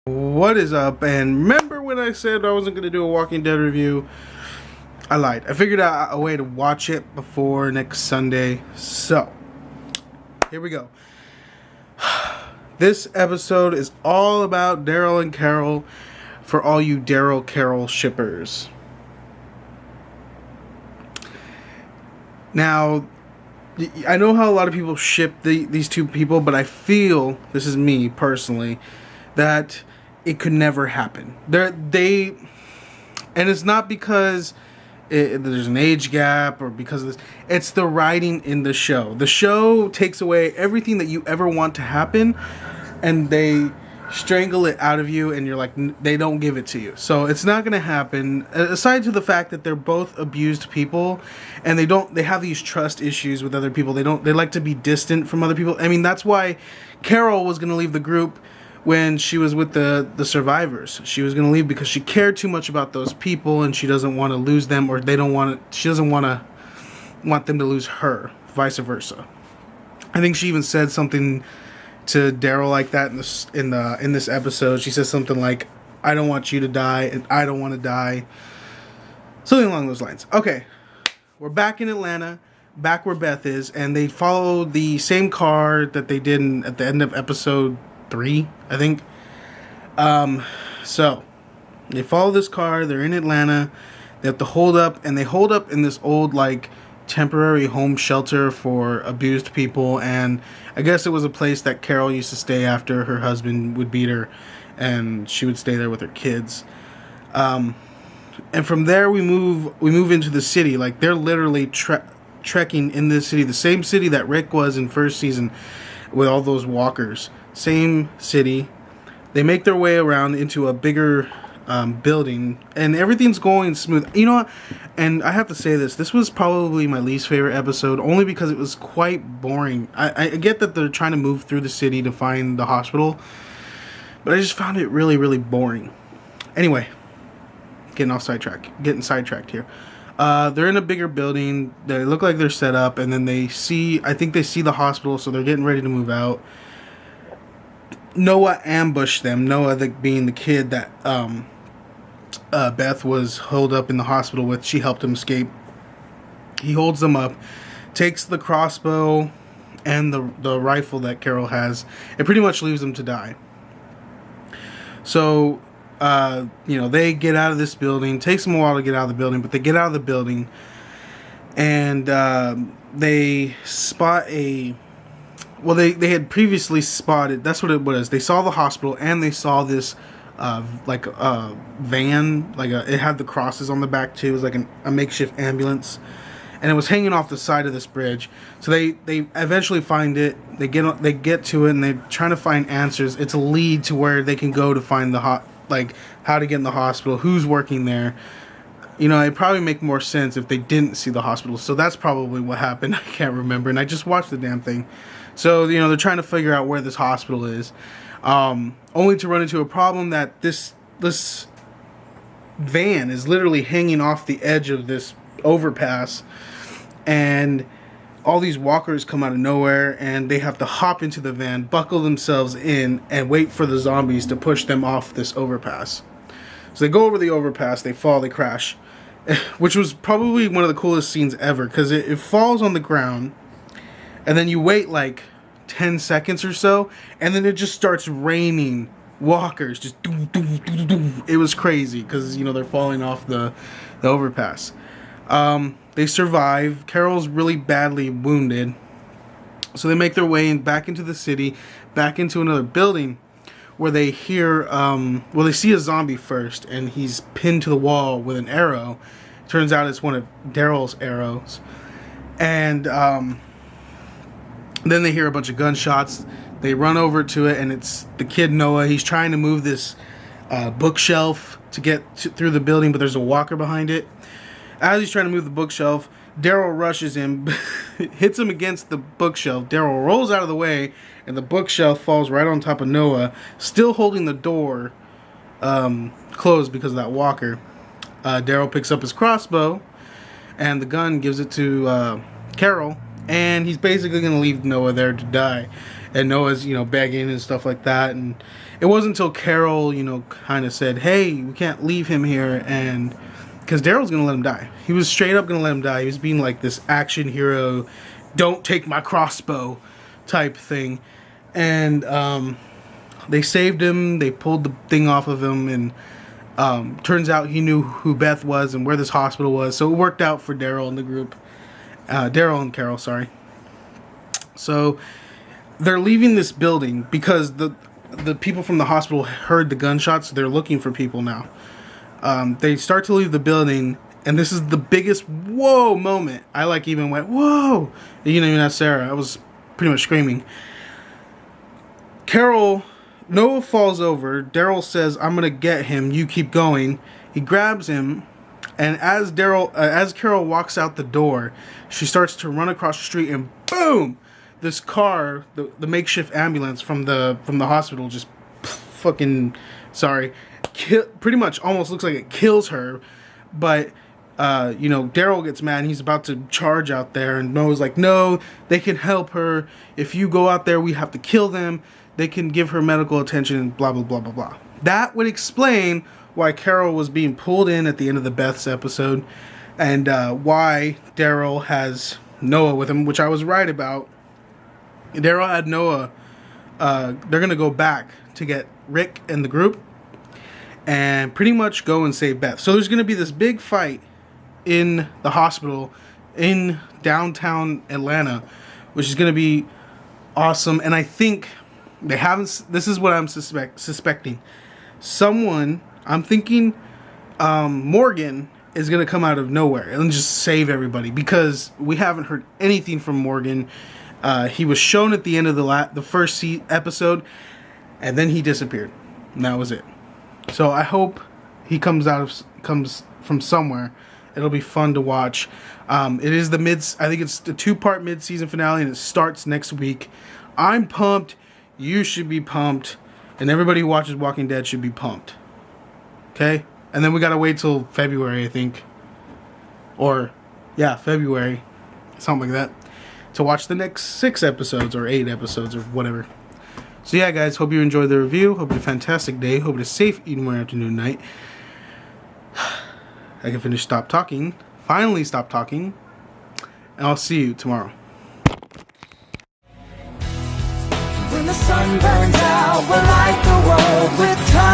What is up? And remember when I said I wasn't going to do a Walking Dead review? I lied. I figured out a way to watch it before next Sunday. So, here we go. This episode is all about Daryl and Carol for all you Daryl-Carol shippers. Now, I know how a lot of people ship these two people, but I feel, this is me personally, that it could never happen. And it's not because there's an age gap or because of this. It's the writing in the show. The show takes away everything that you ever want to happen, and they strangle it out of you, and you're like, they don't give it to you. So it's not going to happen. Aside to the fact that they're both abused people, and they have these trust issues with other people. They like to be distant from other people. I mean, that's why Carol was going to leave the group when she was with the survivors. She was going to leave because she cared too much about those people, and she doesn't want to lose them, or she doesn't want them to lose her, vice versa. I think she even said something to Daryl like that in this episode. She says something like, "I don't want you to die, and I don't want to die." Something along those lines. Okay, we're back in Atlanta, back where Beth is, and they follow the same car that they did at the end of episode 3, I think. So they follow this car. They're in Atlanta. They have to hold up, and they hold up in this old temporary home shelter for abused people. And I guess it was a place that Carol used to stay after her husband would beat her, and she would stay there with her kids. And from there we move into the city. They're literally trekking in this city, the same city that Rick was in first season with all those walkers. Same city. They make their way around into a bigger building, and everything's going smooth. You know what? And I have to say this was probably my least favorite episode, only because it was quite boring. I get that they're trying to move through the city to find the hospital, but I just found it really, really boring. Anyway, getting sidetracked here. They're in a bigger building. They look like they're set up, and then I think they see the hospital, so they're getting ready to move out. Noah ambushed them. Noah being the kid that Beth was holed up in the hospital with. She helped him escape. He holds them up, takes the crossbow and the rifle that Carol has, and pretty much leaves them to die. So, they get out of this building. It takes them a while to get out of the building, but they get out of the building, and they spot they had previously spotted, that's what it was. They saw the hospital, and they saw this van, it had the crosses on the back too. It was like a makeshift ambulance, and it was hanging off the side of this bridge. So they eventually find it. They get to it, and they're trying to find answers. It's a lead to where they can go to find how to get in the hospital, who's working there. It'd probably make more sense if they didn't see the hospital. So that's probably what happened. I can't remember, and I just watched the damn thing. So, they're trying to figure out where this hospital is, only to run into a problem that this van is literally hanging off the edge of this overpass, and all these walkers come out of nowhere, and they have to hop into the van, buckle themselves in, and wait for the zombies to push them off this overpass. So they go over the overpass, they fall, they crash, which was probably one of the coolest scenes ever, because it falls on the ground, and then you wait 10 seconds or so, and then it just starts raining walkers. Just it was crazy because they're falling off the overpass. They survive. Carol's really badly wounded, so they make their way back into the city, back into another building, where they hear they see a zombie first, and he's pinned to the wall with an arrow. Turns out it's one of Daryl's arrows, and then they hear a bunch of gunshots. They run over to it, and it's the kid Noah. He's trying to move this bookshelf to get through the building, but there's a walker behind it. As he's trying to move the bookshelf, Daryl rushes him, hits him against the bookshelf. Daryl rolls out of the way, and the bookshelf falls right on top of Noah, still holding the door closed because of that walker. Daryl picks up his crossbow, and the gun gives it to Carol, and he's basically going to leave Noah there to die. And Noah's, begging and stuff like that, and it wasn't until Carol, you know, kind of said, hey, we can't leave him here, and because Daryl's gonna let him die. He was straight up gonna let him die. He was being like this action hero, don't take my crossbow type thing. And they saved him, they pulled the thing off of him, and turns out he knew who Beth was and where this hospital was, so it worked out for Daryl and the group. Daryl and Carol, sorry. So they're leaving this building because the people from the hospital heard the gunshots, so they're looking for people now. They start to leave the building, and this is the biggest whoa moment. I like even went, whoa! You know, even as Sarah, I was pretty much screaming. Noah falls over. Daryl says, I'm gonna get him, you keep going. He grabs him, and as Carol walks out the door, she starts to run across the street, and boom! This car, the makeshift ambulance from the hospital, just fucking, sorry, pretty much almost looks like it kills her. But you know, Daryl gets mad and he's about to charge out there, and Noah's like, no, they can help her. If you go out there, we have to kill them. They can give her medical attention and blah, blah, blah, blah, blah. That would explain why Carol was being pulled in at the end of the Beth's episode, and why Daryl has Noah with him, which I was right about. Daryl had Noah. They're going to go back to get Rick and the group and pretty much go and save Beth. So there's going to be this big fight in the hospital in downtown Atlanta, which is going to be awesome. And I think they haven't, this is what I'm suspecting. I'm thinking Morgan is going to come out of nowhere and just save everybody, because we haven't heard anything from Morgan. He was shown at the end of the first episode, and then he disappeared, and that was it. So I hope he comes from somewhere. It'll be fun to watch. It is I think it's the 2-part mid-season finale, and it starts next week. I'm pumped. You should be pumped, and everybody who watches Walking Dead should be pumped. Okay, and then we gotta wait till February, I think, or yeah, February, something like that, to watch the next 6 episodes or 8 episodes or whatever. So yeah, guys, hope you enjoyed the review. Hope you had a fantastic day. Hope it's safe eating morning, afternoon, night. I can finally stop talking, and I'll see you tomorrow. When the sun burns out, we'll light the world with time.